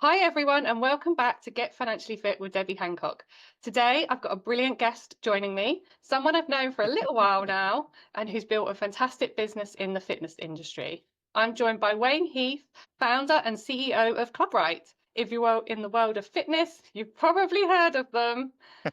Hi, everyone, and welcome back to Get Financially Fit with Debbie Hancock. Today, I've got a brilliant guest joining me, someone I've known for a little while now, and who's built a fantastic business in the fitness industry. I'm joined by Wayne Heath, founder and CEO of ClubRight. If you are in the world of fitness, you've probably heard of them.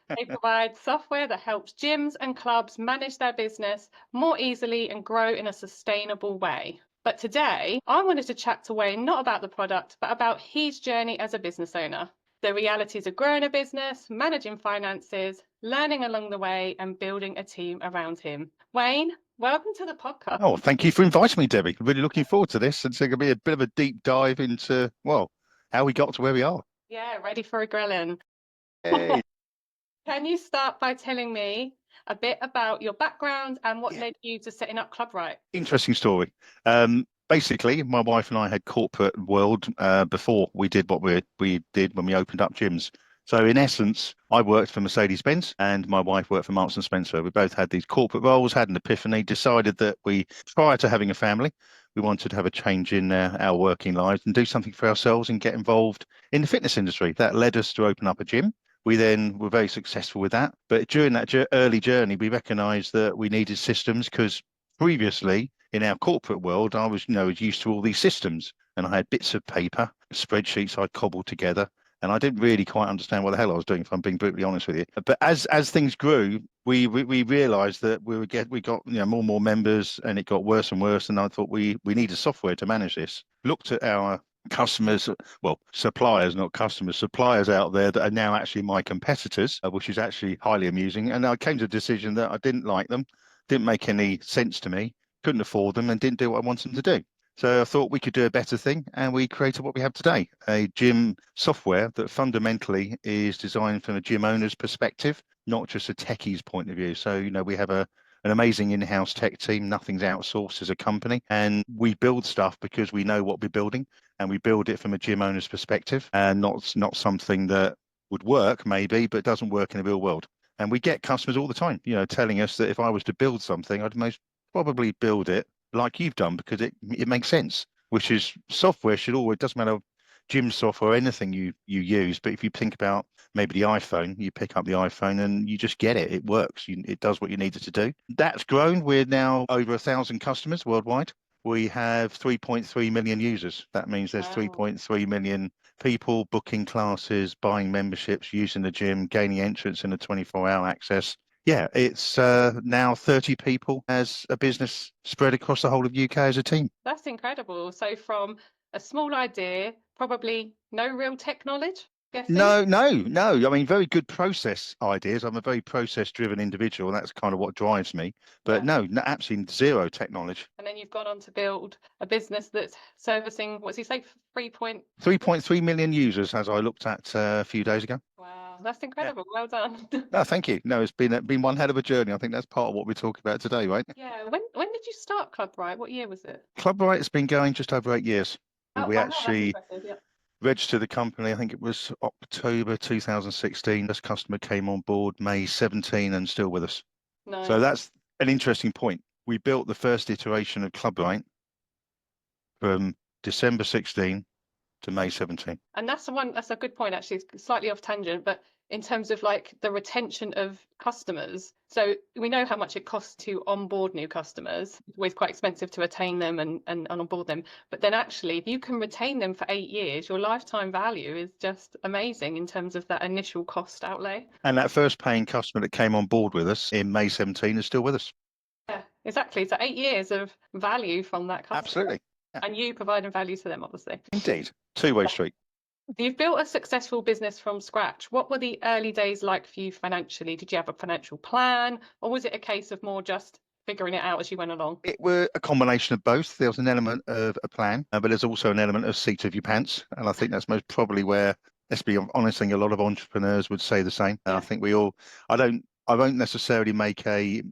They provide software that helps gyms and clubs manage their business more easily and grow in a sustainable way. But today, I wanted to chat to Wayne not about the product, but about his journey as a business owner, the realities of growing a business, managing finances, learning along the way, and building a team around him. Wayne, welcome to the podcast. Oh, thank you for inviting me, Debbie. Really looking forward to this. It's going to be a bit of a deep dive into, well, how we got to where we are. Yeah, ready for a grilling. Hey. Can you start by telling me a bit about your background and what Yeah, led you to setting up ClubRight? interesting story. Basically, my wife and I had corporate world before we did what we did when we opened up gyms. So in essence, I worked for Mercedes-Benz and my wife worked for Marks and Spencer. We both had these corporate roles, had an epiphany, decided that prior to having a family, we wanted to have a change in our working lives and do something for ourselves and get involved in the fitness industry. That led us to open up a gym. We then were very successful with that. But during that early journey, we recognized that we needed systems because previously in our corporate world, I was used to all these systems and I had bits of paper, spreadsheets I'd cobbled together. And I didn't really quite understand what the hell I was doing, if I'm being brutally honest with you. But as things grew, we realised that we got more and more members, and it got worse and worse. And I thought we needed software to manage this. Looked at our customers, well, suppliers, not customers, suppliers out there that are now actually my competitors, which is actually highly amusing. And I came to a decision that I didn't like them, didn't make any sense to me, couldn't afford them, and didn't do what I wanted them to do. So I thought we could do a better thing, and we created what we have today, a gym software that fundamentally is designed from a gym owner's perspective, not just a techie's point of view. So, we have an amazing in-house tech team. Nothing's outsourced as a company, and we build stuff because we know what we're building, and we build it from a gym owner's perspective, and not something that would work maybe, but doesn't work in the real world. And we get customers all the time, telling us that if I was to build something, I'd most probably build it like you've done because it makes sense, which is software should always, it doesn't matter gym software or anything you use, but if you think about maybe the iPhone, you pick up the iPhone and you just get it. It works. It does what you need it to do. That's grown. We're now over 1,000 customers worldwide. We have 3.3 million users. That means there's Wow. 3.3 million people booking classes, buying memberships, using the gym, gaining entrance in a 24-hour access. Yeah, it's now 30 people as a business spread across the whole of UK as a team. That's incredible. So from a small idea, probably no real tech knowledge, guessing. No, no, no. I mean, very good process ideas. I'm a very process-driven individual, and that's kind of what drives me. But Yeah. no, absolutely zero tech knowledge. And then you've gone on to build a business that's servicing, what's he say, 3.3 million users, as I looked at a few days ago. Wow, that's Yeah. incredible. Well done. No, thank you. No, it's been one hell of a journey. I think that's part of what we're talking about today, right? Yeah. When did you start ClubRight? What year was it? ClubRight has been going just over 8 years. Oh, We wow, that's actually impressive. Yeah. registered the company, I think it was October 2016. This customer came on board May 17 and still with us. So Nice. that's an interesting point. We built the first iteration of ClubRight from December 16 to May 17. And that's a good point, actually. It's slightly off tangent, but in terms of like the retention of customers. So we know how much it costs to onboard new customers. It's always quite expensive to retain them and onboard them. But then actually, if you can retain them for 8 years, your lifetime value is just amazing in terms of that initial cost outlay. And that first paying customer that came on board with us in May 17 is still with us. Yeah, exactly. So 8 years of value from that customer Absolutely. Yeah, and you providing value to them, obviously. indeed. Two-way street. You've built a successful business from scratch. What were the early days like for you financially? Did you have a financial plan, or was it a case of more just figuring it out as you went along? It were a combination of both. There was an element of a plan, but there's also an element of seat of your pants. And I think that's most probably where, let's be honest, I think a lot of entrepreneurs would say the same. Yeah. I think I won't necessarily make a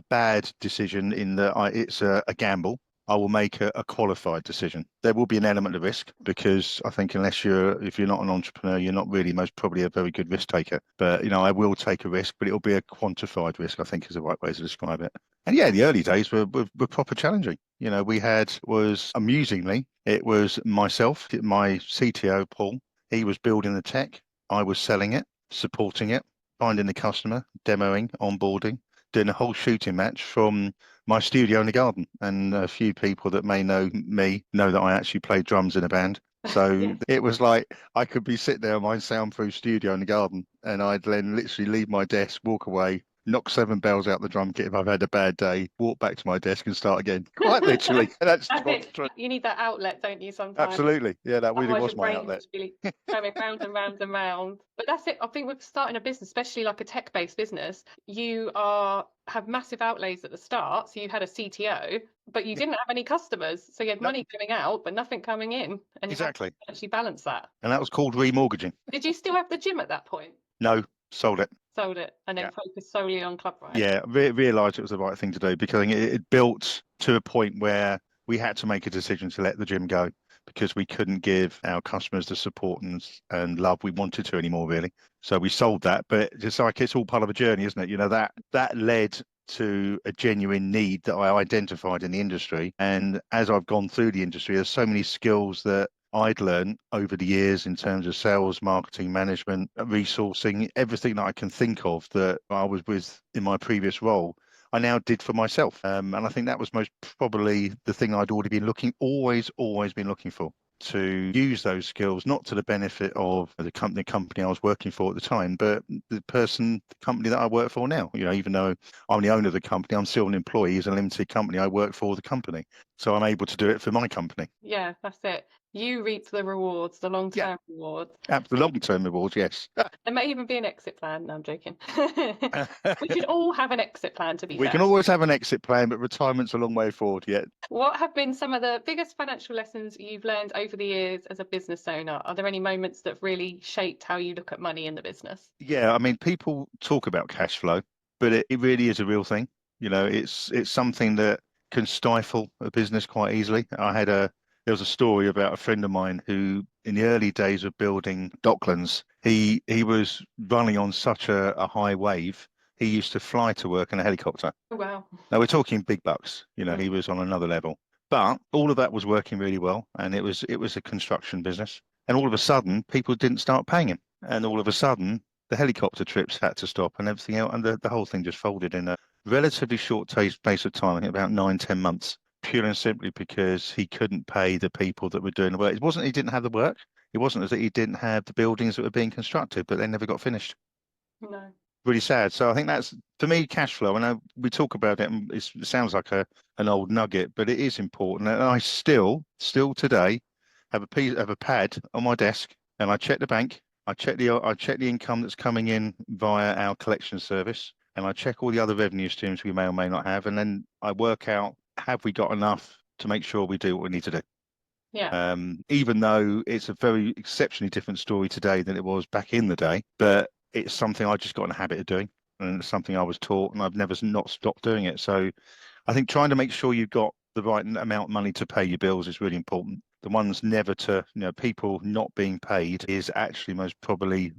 bad decision in that it's a gamble. I will make a qualified decision. There will be an element of risk because I think if you're not an entrepreneur, you're not really most probably a very good risk taker. But I will take a risk, but it'll be a quantified risk, I think is the right way to describe it. And yeah, the early days were proper challenging. We had was amusingly, it was myself, my CTO, Paul. He was building the tech. I was selling it, supporting it, finding the customer, demoing, onboarding, doing a whole shooting match from my studio in the garden. And a few people that may know me know that I actually play drums in a band. So Yeah. it was like I could be sitting there in my soundproof studio in the garden, and I'd then literally leave my desk, walk away, knock 7 bells out the drum kit if I've had a bad day, walk back to my desk and start again. Quite literally. And that's That's what's it. true. You need that outlet, don't you, sometimes? Absolutely. Yeah, that really Otherwise, was your my brain's outlet. just really going round and round and round. But that's it. I think with starting a business, especially like a tech-based business, you have massive outlays at the start. So you had a CTO, but you Yeah, didn't have any customers. So you had no, money coming out, but nothing coming in. And you had to exactly. actually balance that. And that was called remortgaging. Did you still have the gym at that point? No, sold it. Sold it and then Yeah. focused solely on ClubRight? Yeah, realised it was the right thing to do because it built to a point where we had to make a decision to let the gym go because we couldn't give our customers the support and love we wanted to anymore, really. So we sold that, but it's like it's all part of a journey, isn't it? You know, that led to a genuine need that I identified in the industry. And as I've gone through the industry, there's so many skills that I'd learned over the years in terms of sales, marketing, management, resourcing, everything that I can think of that I was with in my previous role, I now did for myself. And I think that was most probably the thing I'd already been always been looking for. To use those skills, not to the benefit of the company I was working for at the time, but the company that I work for now. You know, even though I'm the owner of the company, I'm still an employee. It's a limited company. I work for the company. So I'm able to do it for my company. Yeah, that's it. You reap the rewards, the Yeah, long-term rewards. the long-term rewards, yes. There may even be an exit plan. No, I'm joking. We should all have an exit plan, to be We fair. can always have an exit plan, but retirement's a long way forward yet. What have been some of the biggest financial lessons you've learned over the years as a business owner? Are there any moments that really shaped how you look at money in the business? Yeah, I mean, people talk about cash flow, but it really is a real thing. You know, it's something that can stifle a business quite easily. There was a story about a friend of mine who, in the early days of building Docklands, he was running on such a high wave. He used to fly to work in a helicopter. Oh, wow. Now we're talking big bucks. You know, Mm. he was on another level. But all of that was working really well, and it was a construction business. And all of a sudden, people didn't start paying him, and all of a sudden, the helicopter trips had to stop, and everything else, and the whole thing just folded in a relatively short space of time, I think about 9, 10 months, purely and simply because he couldn't pay the people that were doing the work. It wasn't he didn't have the work. It wasn't as that he didn't have the buildings that were being constructed, but they never got finished. No. Really sad. So I think that's for me cash flow. And we talk about it, and it sounds like an old nugget, but it is important. And I still today have a pad on my desk, and I check the bank. I check the income that's coming in via our collection service, and I check all the other revenue streams we may or may not have, and then I work out have we got enough to make sure we do what we need to do. Yeah. Even though it's a very exceptionally different story today than it was back in the day, but it's something I just got in a habit of doing, and it's something I was taught, and I've never not stopped doing it. So I think trying to make sure you've got the right amount of money to pay your bills is really important. The ones never to, people not being paid is actually most probably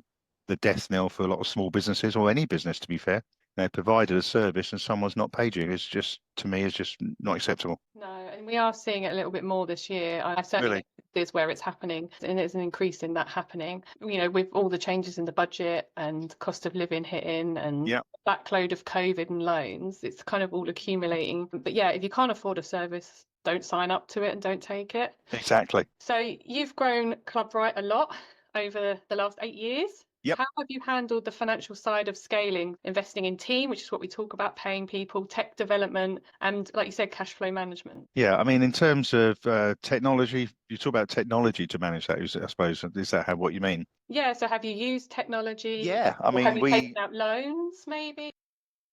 the death knell for a lot of small businesses or any business, to be fair. They provided a service and someone's not paid you. It's just, to me, it's just not acceptable. No, and we are seeing it a little bit more this year. I certainly Really? think there's where it's happening, and there's an increase in that happening. You know, with all the changes in the budget and cost of living hitting and Yeah, backload of COVID and loans, it's kind of all accumulating. But yeah, if you can't afford a service, don't sign up to it and don't take it. exactly. So you've grown ClubRight a lot over the last 8 years. Yep. How have you handled the financial side of scaling, investing in team, which is what we talk about, paying people, tech development, and like you said, cash flow management? Yeah, I mean, in terms of technology, you talk about technology to manage that, I suppose. Is that what you mean? Yeah, so have you used technology? Yeah, I Or have mean, you taken out loans, maybe?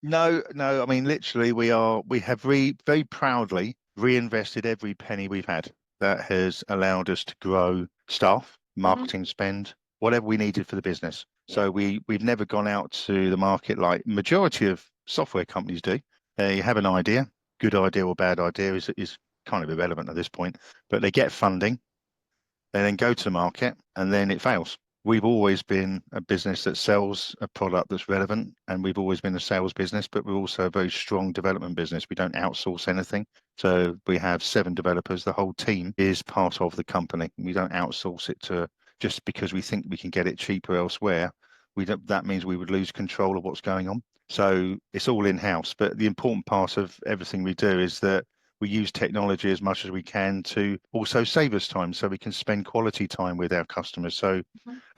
no, I mean, literally, we have very proudly reinvested every penny we've had. That has allowed us to grow staff, Hmm. marketing spend, whatever we needed for the business. Yeah. So we've never gone out to the market like majority of software companies do. You have an idea, good idea or bad idea is kind of irrelevant at this point, but they get funding, they then go to the market, and then it fails. We've always been a business that sells a product that's relevant, and we've always been a sales business, but we're also a very strong development business. We don't outsource anything. So we have 7 developers. The whole team is part of the company. We don't outsource it to just because we think we can get it cheaper elsewhere, that means we would lose control of what's going on. So it's all in-house. But the important part of everything we do is that we use technology as much as we can to also save us time so we can spend quality time with our customers. So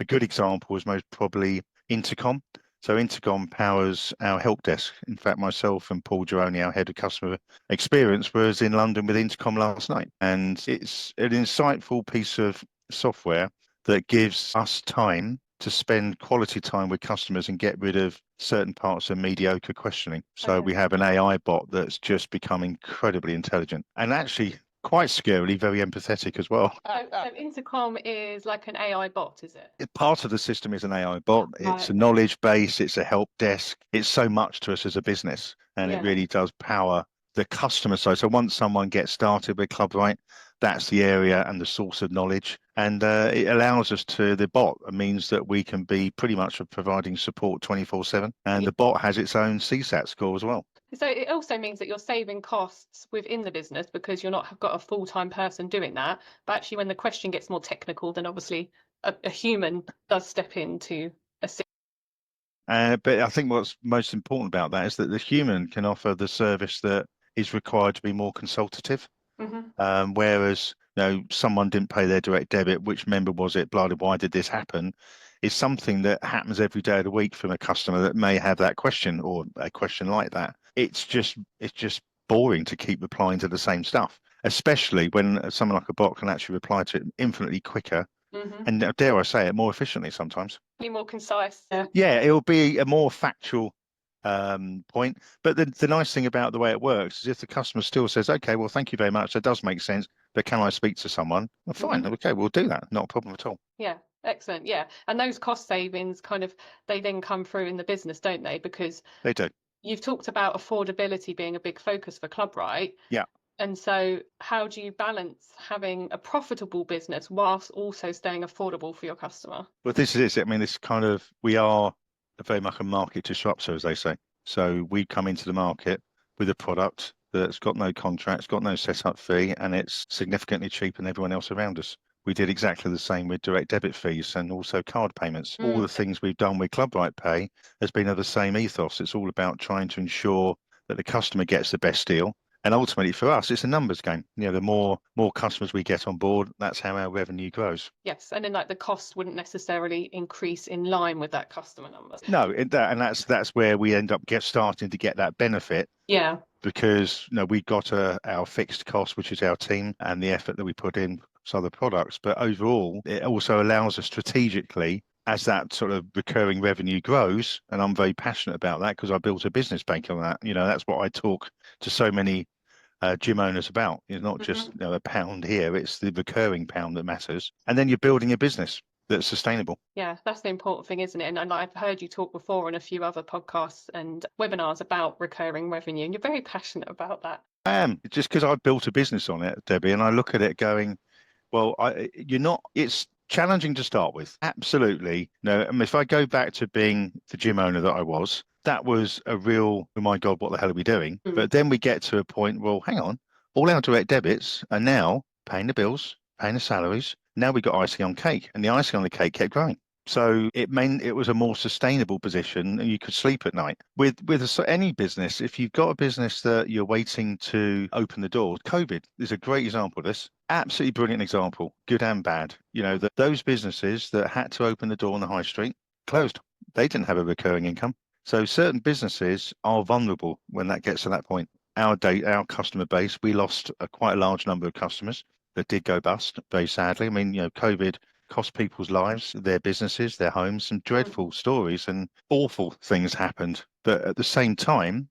a good example is most probably Intercom. So Intercom powers our help desk. In fact, myself and Paul Gironi, our head of customer experience, was in London with Intercom last night. And it's an insightful piece of software that gives us time to spend quality time with customers and get rid of certain parts of mediocre questioning. So we have an AI bot that's just become incredibly intelligent and actually quite scarily very empathetic as well. So Intercom is like an AI bot, is it? Part of the system is an AI bot. It's a Right. knowledge base. It's a help desk. It's so much to us as a business, and it Yeah. really does power the customer side. So once someone gets started with ClubRight, that's the area and the source of knowledge. And it allows us to, the bot means that we can be pretty much providing support 24/7. And the bot has its own CSAT score as well. So it also means that you're saving costs within the business because you're not got a full-time person doing that. But actually, when the question gets more technical, then obviously a human does step in to assist. But I think what's most important about that is that the human can offer the service that is required to be more consultative. Whereas, someone didn't pay their direct debit, which member was it, blah, blah, why did this happen? Is something that happens every day of the week from a customer that may have that question or a question like that. It's just boring to keep replying to the same stuff, especially when someone like a bot can actually reply to it infinitely quicker and dare I say it, more efficiently sometimes. Be more concise. Yeah, it'll be a more factual point. But the nice thing about the way it works is if the customer still says, okay, well, thank you very much, that does make sense, but can I speak to someone? Well, fine, okay, we'll do that. Not a problem at all. Yeah, excellent. Yeah. And those cost savings they then come through in the business, don't they? Because They do. you've talked about affordability being a big focus for ClubRight. Yeah. And so how do you balance having a profitable business whilst also staying affordable for your customer? But this is it. I mean, we are very much a market disruptor, as they say. So we come into the market with a product that's got no contracts, got no setup fee, and it's significantly cheaper than everyone else around us. We did exactly the same with direct debit fees and also card payments. All the things we've done with ClubRight Pay has been of the same ethos. It's all about trying to ensure that the customer gets the best deal. And ultimately for us, it's a numbers game. The more customers we get on board, that's how our revenue grows. Yes, and then the cost wouldn't necessarily increase in line with that customer number. No, that's where we end up starting to get that benefit. Yeah. Because we got our fixed cost, which is our team and the effort that we put in to other products. But overall, it also allows us strategically, as that sort of recurring revenue grows, and I'm very passionate about that because I built a business bank on that. That's what I talk to so many gym owners about. It's not just a pound here; it's the recurring pound that matters. And then you're building a business that's sustainable. Yeah, that's the important thing, isn't it? And I've heard you talk before on a few other podcasts and webinars about recurring revenue, and you're very passionate about that. I am, just because I've built a business on it, Debbie, and I look at it going, well, it's challenging to start with. Absolutely. No, I mean, if I go back to being the gym owner that I was, that was a real, oh my God, what the hell are we doing? But then we get to a point, well, hang on, all our direct debits are now paying the bills, paying the salaries. Now we got icing on cake, and the icing on the cake kept growing. So it meant it was a more sustainable position and you could sleep at night. With any business, if you've got a business that you're waiting to open the door, COVID is a great example of this. Absolutely brilliant example, good and bad. Those businesses that had to open the door on the high street closed. They didn't have a recurring income. So certain businesses are vulnerable when that gets to that point. Our customer base, we lost quite a large number of customers that did go bust, very sadly. I mean, COVID cost people's lives, their businesses, their homes, some dreadful stories and awful things happened. But at the same time,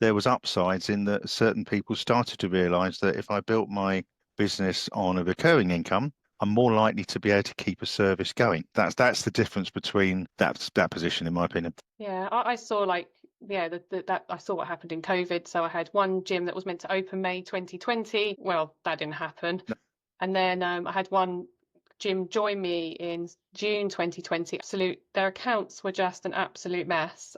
there was upsides in that certain people started to realize that if I built my business on a recurring income, I'm more likely to be able to keep a service going. That's the difference between that position, in my opinion. Yeah, I saw that I saw what happened in COVID. So I had one gym that was meant to open May 2020. Well, that didn't happen. No. And then I had one gym join me in June 2020. Their accounts were just an absolute mess.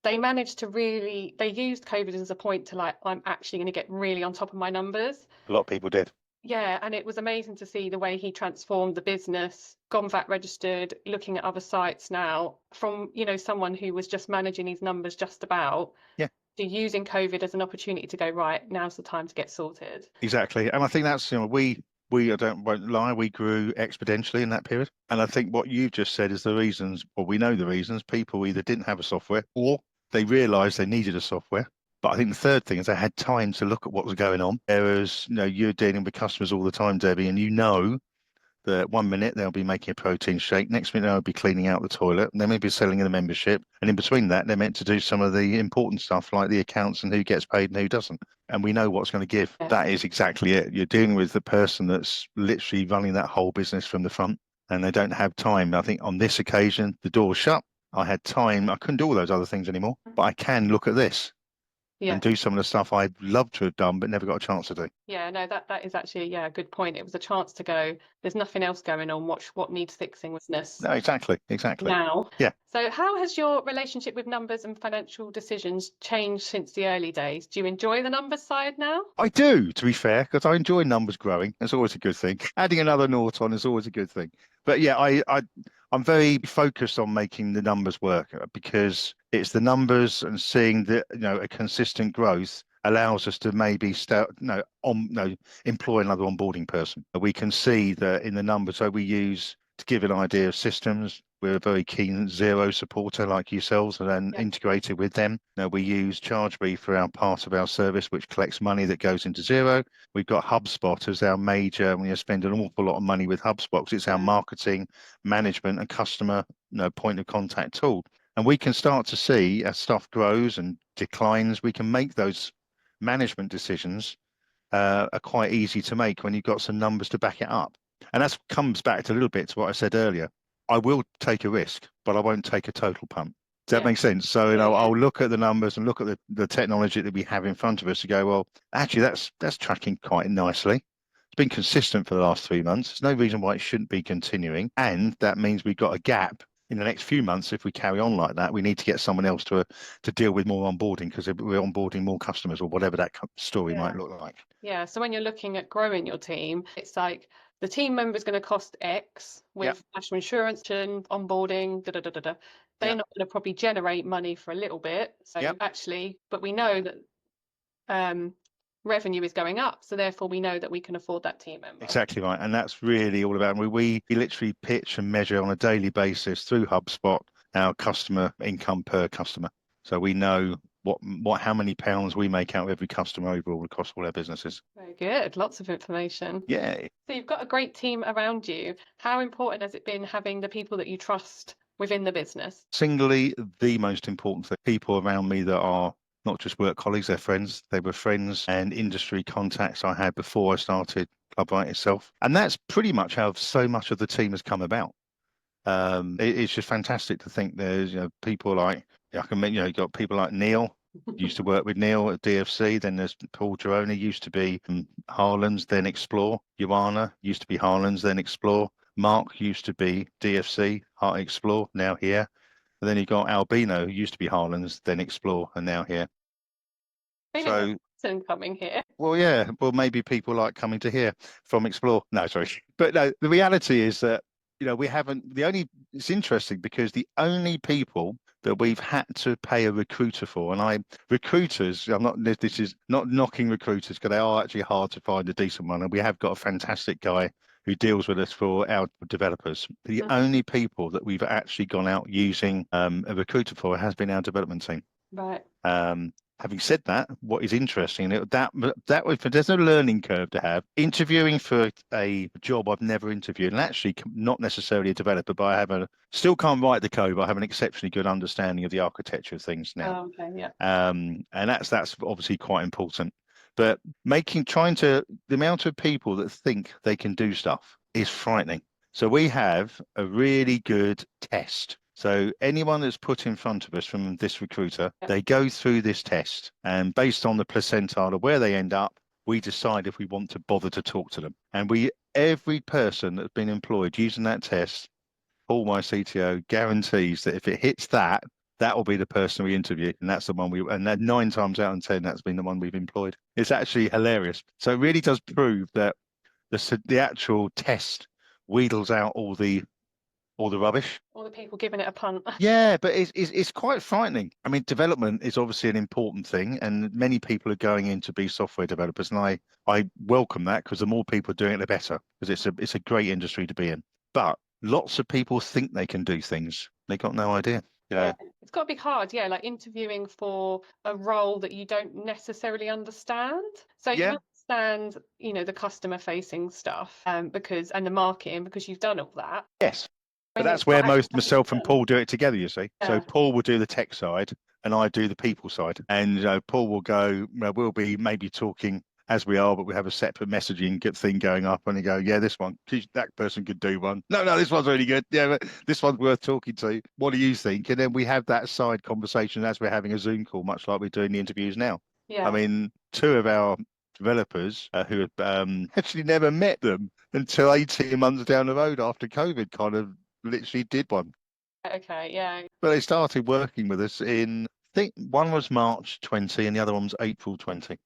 They managed to they used COVID as a point to I'm actually going to get really on top of my numbers. A lot of people did. Yeah, and it was amazing to see the way he transformed the business, gone VAT registered, looking at other sites now from, someone who was just managing his numbers just about Yeah, to using COVID as an opportunity to go, right, now's the time to get sorted. exactly. And I think that's, we I don't won't lie, we grew exponentially in that period. And I think what you've just said is the reasons, well, we know the reasons. People either didn't have a software or they realized they needed a software. But I think the third thing is they had time to look at what was going on. Whereas, you're dealing with customers all the time, Debbie, and you know that 1 minute they'll be making a protein shake, next minute they'll be cleaning out the toilet, and they may be selling in a membership. And in between that, they're meant to do some of the important stuff like the accounts and who gets paid and who doesn't. And we know what's going to give. Yes. That is exactly it. You're dealing with the person that's literally running that whole business from the front, and they don't have time. I think on this occasion, the door's shut. I had time. I couldn't do all those other things anymore, but I can look at this Yeah. and do some of the stuff I'd love to have done, but never got a chance to do. Yeah, no, that is actually, a good point. It was a chance to go, there's nothing else going on. What needs fixing was this No, exactly. now. Yeah. So how has your relationship with numbers and financial decisions changed since the early days? Do you enjoy the numbers side now? I do, to be fair, because I enjoy numbers growing. It's always a good thing. Adding another nought on is always a good thing. But yeah, I'm very focused on making the numbers work because it's the numbers and seeing that a consistent growth allows us to maybe start employ another onboarding person. We can see that in the numbers. So we use to give an idea of systems. We're a very keen Zero supporter like yourselves and then integrated with them. Now we use ChargeBee for our part of our service, which collects money that goes into Zero. We've got HubSpot as our major, we spend an awful lot of money with HubSpot because it's our marketing, management and customer point of contact tool. And we can start to see as stuff grows and declines, we can make those management decisions are quite easy to make when you've got some numbers to back it up. And that comes back to a little bit to what I said earlier. I will take a risk, but I won't take a total punt. Does that make sense? So, I'll look at the numbers and look at the technology that we have in front of us to go, well, actually, that's tracking quite nicely. It's been consistent for the last 3 months. There's no reason why it shouldn't be continuing. And that means we've got a gap in the next few months. If we carry on like that, we need to get someone else to deal with more onboarding because we're onboarding more customers or whatever that story might look like. Yeah. So when you're looking at growing your team, it's like the team member is going to cost X with national insurance and onboarding, They're not going to probably generate money for a little bit. So actually, but we know that revenue is going up. So therefore we know that we can afford that team member. Exactly right. And that's really all about, we literally pitch and measure on a daily basis through HubSpot our customer income per customer. So we know how many pounds we make out of every customer overall across all our businesses. Very good. Lots of information. Yeah. So you've got a great team around you. How important has it been having the people that you trust within the business? Singly, the most important thing, people around me that are not just work colleagues, they're friends. They were friends and industry contacts I had before I started ClubRight itself. And that's pretty much how so much of the team has come about. It's just fantastic to think there's people like, I can mention, you've got people like Neil, used to work with Neil at DFC. Then there's Paul Geroni, used to be Harlands, then Explore. Joanna used to be Harlands, then Explore. Mark used to be DFC, Explore, now here. And then you've got Albino, who used to be Harlands, then Explore, and now here. So coming here. Well, yeah. Well, maybe people like coming to here from Explore. No, sorry. But no, the reality is that, it's interesting because the only people that we've had to pay a recruiter for, and this is not knocking recruiters because they are actually hard to find a decent one. And we have got a fantastic guy who deals with us for our developers. The only people that we've actually gone out using a recruiter for has been our development team. Right. Having said that, what is interesting, there's no learning curve to have. Interviewing for a job I've never interviewed, and actually not necessarily a developer, but I still can't write the code, but I have an exceptionally good understanding of the architecture of things now. Oh, okay, yeah. And that's obviously quite important. But the amount of people that think they can do stuff is frightening. So we have a really good test. So anyone that's put in front of us from this recruiter, they go through this test, and based on the percentile of where they end up, we decide if we want to bother to talk to them. And every person that's been employed using that test, Paul, my CTO, guarantees that if it hits that will be the person we interview, and that's the one and that 9 times out of 10, that's been the one we've employed. It's actually hilarious. So it really does prove that the actual test wheedles out all the rubbish. All the people giving it a punt. Yeah, but it's quite frightening. I mean, development is obviously an important thing, and many people are going in to be software developers, and I welcome that, because the more people doing it, the better, because it's a great industry to be in. But lots of people think they can do things. They got no idea. Yeah, it's got to be hard. Yeah, like interviewing for a role that you don't necessarily understand. So you Yeah. understand, the customer facing stuff, because and the marketing because you've done all that. Yes. But When that's it's not where actually most myself and done. Paul do it together, you see. So Yeah. Paul will do the tech side and I do the people side. And Paul will go, we'll be maybe talking as we are, but we have a separate messaging thing going up, and you go, yeah, this one, that person could do one. No, this one's really good. Yeah, but this one's worth talking to. What do you think? And then we have that side conversation as we're having a Zoom call, much like we're doing the interviews now. I Yeah. mean, two of our developers who had actually never met them until 18 months down the road after COVID kind of literally did one. Okay. Yeah. But they started working with us in, I think one was March 20 and the other one was April 20.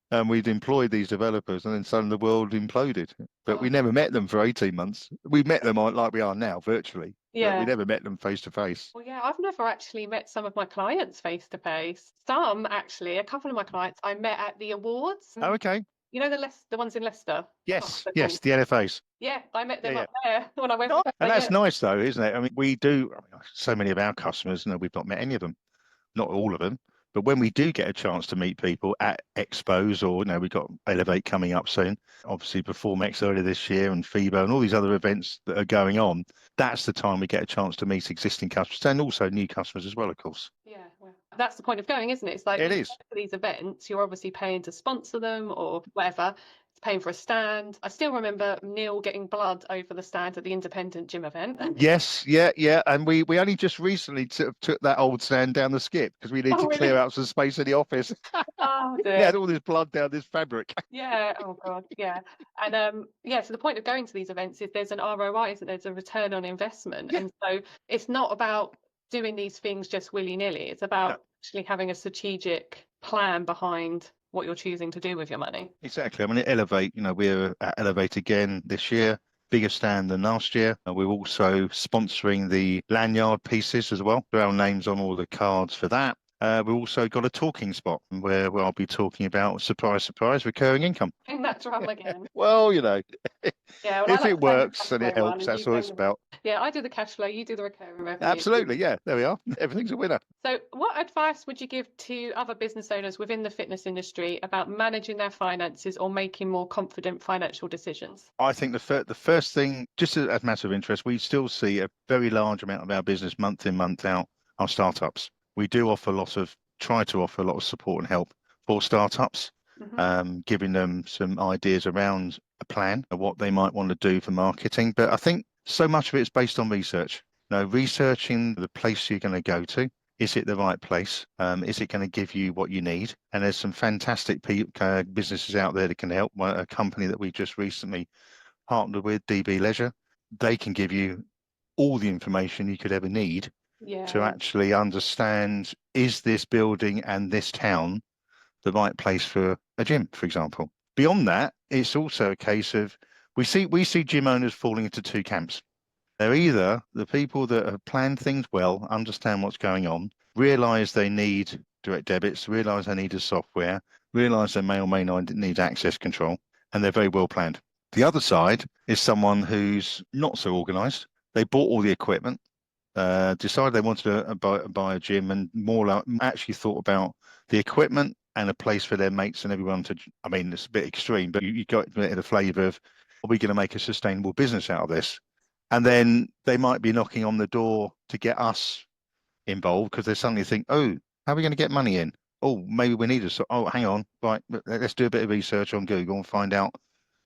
And we'd employed these developers, and then suddenly the world imploded. But we never met them for 18 months. We met them like we are now, virtually. But we Yeah. never met them face to face. Well, yeah, I've never actually met some of my clients face to face. Some actually, a couple of my clients I met at the awards. Oh, okay. You know the ones in Leicester? Yes, they're yes, called. the NFAs. Yeah, I met them Yeah, up there when I went. yeah. And that's Yeah. nice, though, isn't it? I mean, we do, so many of our customers, we've not met any of them, not all of them. But when we do get a chance to meet people at expos, or we've got Elevate coming up soon, obviously Performex earlier this year, and FIBO and all these other events that are going on, that's the time we get a chance to meet existing customers and also new customers as well, of course. Yeah, well, that's the point of going, isn't it? It's like It when you is. go to these events, you're obviously paying to sponsor them or whatever. It's paying for a stand. I still remember Neil getting blood over the stand at the independent gym event. Yes, yeah. And we only just recently took that old stand down the skip because we need Oh, to really? clear out some space in the office. Oh, We dear. had all this blood down this fabric. Yeah. Oh, God. Yeah. And yeah, so the point of going to these events is there's an ROI, isn't there? There's a return on investment. Yeah. And so it's not about doing these things just willy-nilly. It's about actually having a strategic plan behind what you're choosing to do with your money. Exactly. I mean, at Elevate, we're at Elevate again this year, bigger stand than last year. And we're also sponsoring the lanyard pieces as well. Our names on all the cards for that. We've also got a talking spot where I'll be talking about, surprise, surprise, recurring income. In that drum again. Well, Yeah, well, if I like it to play the works cash and it flow one, helps, and that's you what play it's the. about. Yeah, I do the cash flow, you do the recurring revenue. Absolutely. Yeah, there we are. Everything's a winner. So, what advice would you give to other business owners within the fitness industry about managing their finances or making more confident financial decisions? I think the first thing, just as a matter of interest, we still see a very large amount of our business month in, month out are startups. We do try to offer a lot of support and help for startups, giving them some ideas around a plan of what they might want to do for marketing. But I think so much of it is based on research. Researching the place you're going to go to. Is it the right place? Is it going to give you what you need? And there's some fantastic businesses out there that can help. A company that we just recently partnered with, DB Leisure, they can give you all the information you could ever need to actually understand, is this building and this town the right place for a gym, for example. Beyond that, it's also a case of we see gym owners falling into two camps. They're either the people that have planned things well, understand what's going on, realize they need direct debits, realize they need a software, realize they may or may not need access control, and they're very well planned. The other side is someone who's not so organized. They bought all the equipment, decided they wanted to buy a gym, and actually thought about the equipment and a place for their mates and everyone to. I mean, it's a bit extreme, but you got the flavour of, are we going to make a sustainable business out of this? And then they might be knocking on the door to get us involved because they suddenly think, oh, how are we going to get money in? Oh, maybe we need us. Oh, hang on, right, let's do a bit of research on Google and find out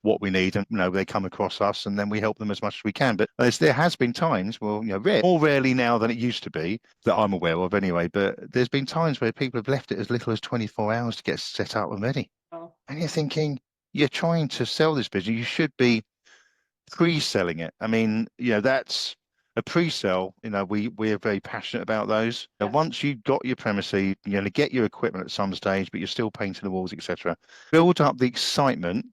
what we need. And they come across us, and then we help them as much as we can. But there has been times, well, more rarely now than it used to be that I'm aware of, anyway. But there's been times where people have left it as little as 24 hours to get set up and ready. Oh. And you're thinking, you're trying to sell this business. You should be pre-selling it. I mean, that's a pre-sell. We're very passionate about those. Yeah. And once you've got your premises, you're going to get your equipment at some stage, but you're still painting the walls, etc. Build up the excitement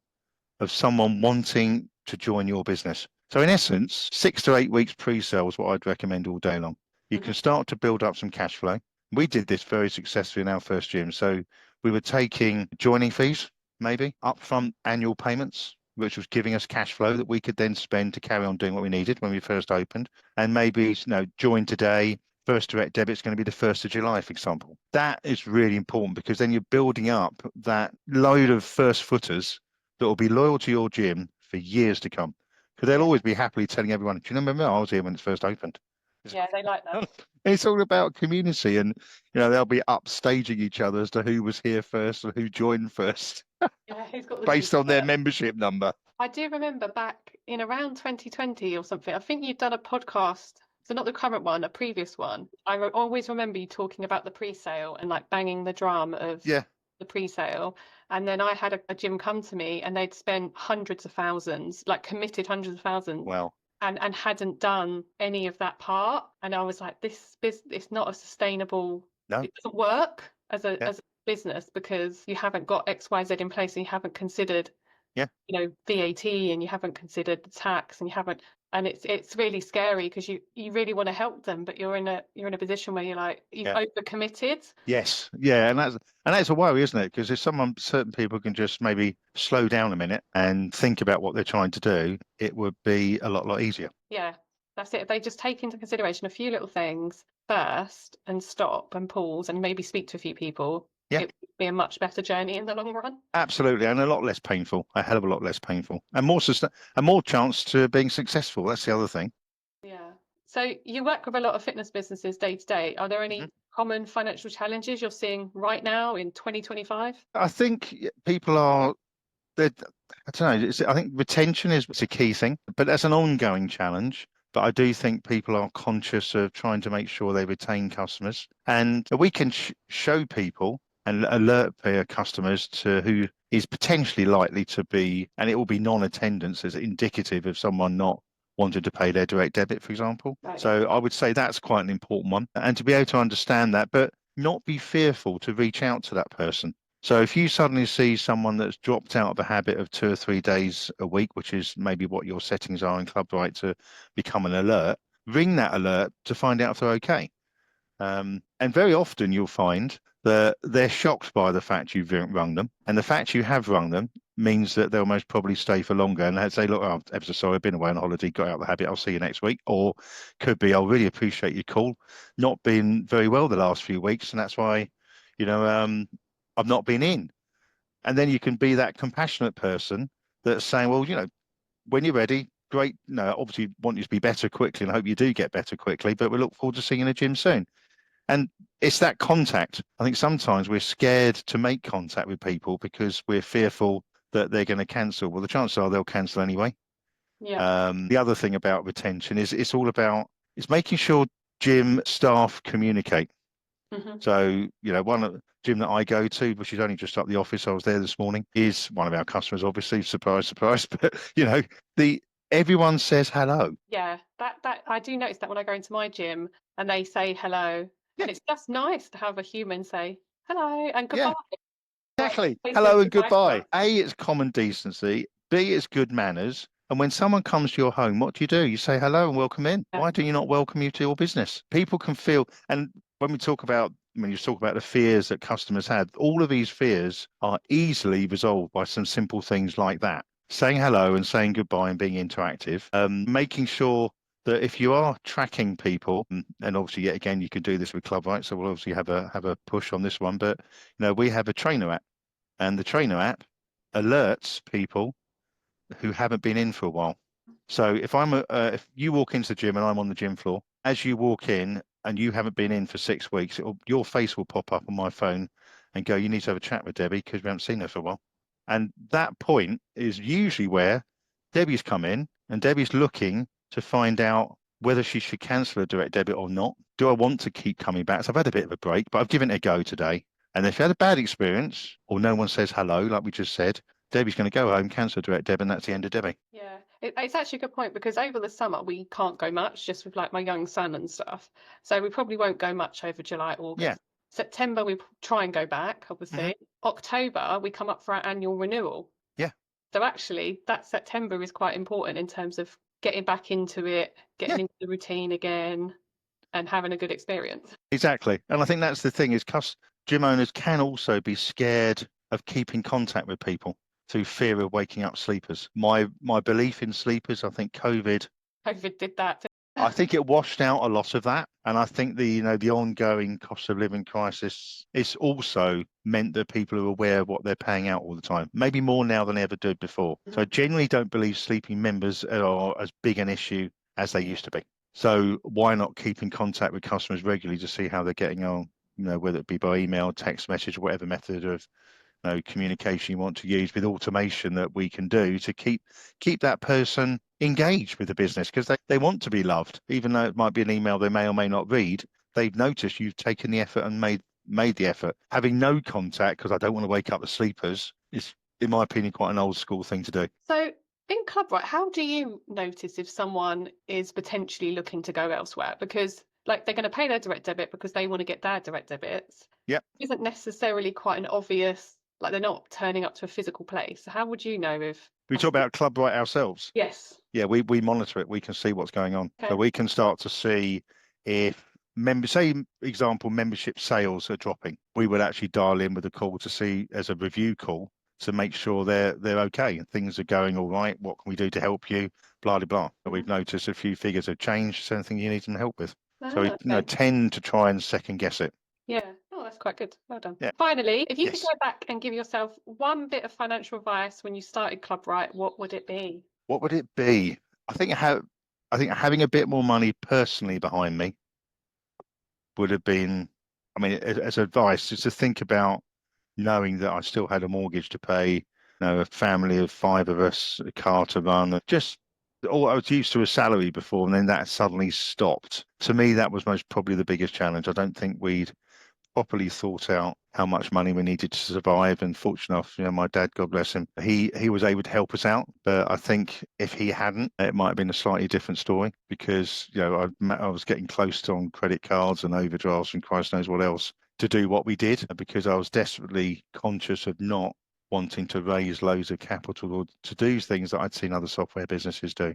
of someone wanting to join your business. So in essence, 6 to 8 weeks pre-sale is what I'd recommend all day long. You can start to build up some cash flow. We did this very successfully in our first gym. So we were taking joining fees, maybe upfront annual payments, which was giving us cash flow that we could then spend to carry on doing what we needed when we first opened. And maybe, join today, first direct debit is going to be the 1st of July, for example. That is really important because then you're building up that load of first footers that will be loyal to your gym for years to come. Because they'll always be happily telling everyone, do you remember I was here when it first opened? Yeah, they like that. It's all about community, and they'll be upstaging each other as to who was here first or who joined first Yeah, who's got the based on their t-shirt? membership number. I do remember back in around 2020 or something, I think you'd done a podcast. So not the current one, a previous one. Always remember you talking about the pre-sale and like banging the drum of Yeah, the pre-sale. And then I had a gym come to me and they'd spent hundreds of thousands, like committed hundreds of thousands, well, and hadn't done any of that part. And I was like, this business, it's not a sustainable, no, it doesn't work as yeah, a business because you haven't got XYZ in place and you haven't considered yeah, VAT, and you haven't considered the tax, and you haven't, and it's really scary because you really want to help them, but you're in a position where you're like you've yeah. overcommitted. Yes, yeah, and that's a worry, isn't it? Because if certain people can just maybe slow down a minute and think about what they're trying to do, it would be a lot easier. Yeah, that's it. If they just take into consideration a few little things first and stop and pause and maybe speak to a few people, Yeah, it would be a much better journey in the long run. absolutely, and a lot less painful, a hell of a lot less painful, and more chance to being successful. That's the other thing. Yeah. So you work with a lot of fitness businesses day to day. Are there any common financial challenges you're seeing right now in 2025? I think people are. I don't know. I think retention is a key thing, but that's an ongoing challenge. But I do think people are conscious of trying to make sure they retain customers, and we can show people and alert their customers to who is potentially likely to be, and it will be non-attendance as indicative of someone not wanting to pay their direct debit, for example. Right. So I would say that's quite an important one, and to be able to understand that, but not be fearful to reach out to that person. So if you suddenly see someone that's dropped out of a habit of 2 or 3 days a week, which is maybe what your settings are in ClubRight to become an alert, ring that alert to find out if they're okay. And very often you'll find that they're shocked by the fact you've rung them. And the fact you have rung them means that they'll most probably stay for longer. And they'll say, look, I'm ever so sorry, I've been away on holiday, got out of the habit, I'll see you next week. Or could be, I'll really appreciate your call. Not been very well the last few weeks. And that's why, I've not been in. And then you can be that compassionate person that's saying, well, when you're ready, great. No, obviously want you to be better quickly and I hope you do get better quickly, but we look forward to seeing you in the gym soon. And it's that contact. I think sometimes we're scared to make contact with people because we're fearful that they're going to cancel. Well, the chances are they'll cancel anyway. Yeah. The other thing about retention is it's making sure gym staff communicate. So, one gym that I go to, which is only just up the office, I was there this morning, is one of our customers, obviously. Surprise, surprise. But, everyone says hello. Yeah, that I do notice that when I go into my gym and they say hello, Yeah. and it's just nice to have a human say hello and Yeah, goodbye. exactly. Like, Hello and goodbye goodbye. stuff. A, it's common decency. B, it's good manners. And when someone comes to your home, what do? You say hello and welcome in. Yeah. Why do you not welcome you to your business? People can feel, and when you talk about the fears that customers had, all of these fears are easily resolved by some simple things like that. Saying hello and saying goodbye and being interactive, making sure that if you are tracking people, and obviously yet again you can do this with ClubRight, so we'll obviously have a push on this one, but we have a trainer app, and the trainer app alerts people who haven't been in for a while. So if you walk into the gym and I'm on the gym floor, as you walk in and you haven't been in for 6 weeks, your face will pop up on my phone and go, you need to have a chat with Debbie because we haven't seen her for a while. And that point is usually where Debbie's come in and Debbie's looking to find out whether she should cancel a direct debit or not. Do I want to keep coming back? So I've had a bit of a break, but I've given it a go today. And if you had a bad experience or no one says hello, like we just said, Debbie's going to go home, cancel direct debit, and that's the end of Debbie. Yeah, it's actually a good point because over the summer we can't go much just with like my young son and stuff. So we probably won't go much over July, August. Yeah. September we try and go back, obviously. October we come up for our annual renewal. Yeah. So actually, that September is quite important in terms of getting back into it, getting into the routine again, and having a good experience. Exactly. And I think that's the thing is gym owners can also be scared of keeping contact with people through fear of waking up sleepers. My belief in sleepers, I think COVID did that. I think it washed out a lot of that. And I think the ongoing cost of living crisis, it's also meant that people are aware of what they're paying out all the time, maybe more now than they ever did before. So I genuinely don't believe sleeping members are as big an issue as they used to be. So why not keep in contact with customers regularly to see how they're getting on, whether it be by email, text message, whatever method of communication you want to use with automation that we can do to keep that person engaged with the business because they want to be loved, even though it might be an email they may or may not read. They've noticed you've taken the effort and made the effort. Having no contact because I don't want to wake up the sleepers is, in my opinion, quite an old school thing to do. So in ClubRight, how do you notice if someone is potentially looking to go elsewhere? Because like they're going to pay their direct debit because they want to get their direct debits. Yeah. Isn't necessarily quite an obvious, like they're not turning up to a physical place. So how would you know if We talk about ClubRight ourselves. Yes. Yeah, we monitor it. We can see what's going on. Okay. So we can start to see if example, membership sales are dropping. We would actually dial in with a call to see as a review call to make sure they're okay and things are going all right. What can we do to help you? Blah, blah, blah. But we've noticed a few figures have changed. Is there anything you need some help with? So we okay. tend to try and second guess it. Yeah. Oh, that's quite good. Well done. Yeah. Finally, if you could Yes. go back and give yourself one bit of financial advice when you started ClubRight, what would it be? What would it be? I think having a bit more money personally behind me would have been, I mean, as advice, just to think about knowing that I still had a mortgage to pay, a family of 5 of us, a car to run, just all I was used to a salary before, and then that suddenly stopped. To me, that was most probably the biggest challenge. I don't think we'd properly thought out how much money we needed to survive. And fortunate enough, my dad, God bless him, he was able to help us out. But I think if he hadn't, it might have been a slightly different story because I was getting close on credit cards and overdrafts and Christ knows what else to do what we did because I was desperately conscious of not wanting to raise loads of capital or to do things that I'd seen other software businesses do.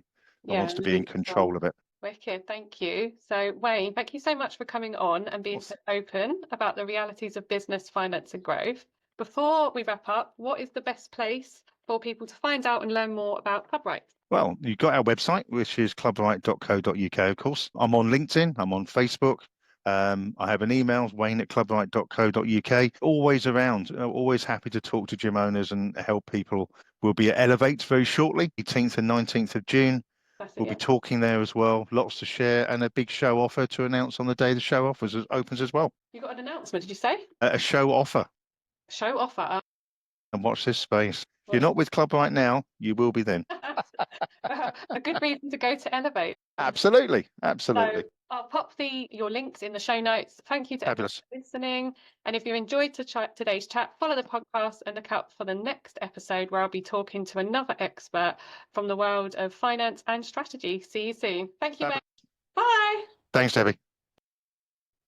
I wanted to be in control of it. Wicked, thank you. So Wayne, thank you so much for coming on and being so open about the realities of business, finance and growth. Before we wrap up, what is the best place for people to find out and learn more about ClubRight? Well, you've got our website, which is clubright.co.uk, of course. I'm on LinkedIn, I'm on Facebook. I have an email, wayne@clubright.co.uk. Always around, always happy to talk to gym owners and help people. We'll be at Elevate very shortly, 18th and 19th of June. We'll be talking there as well. Lots to share and a big show offer to announce on the day the show opens as well. You got an announcement, did you say? A show offer. Show offer. And watch this space. If you're not with ClubRight now, you will be then. A good reason to go to Elevate. Absolutely. Absolutely. So I'll pop your links in the show notes. Thank you to everyone for listening. And if you enjoyed today's chat, follow the podcast and look out for the next episode where I'll be talking to another expert from the world of finance and strategy. See you soon. Thank you, Wayne. Bye. Thanks, Debbie.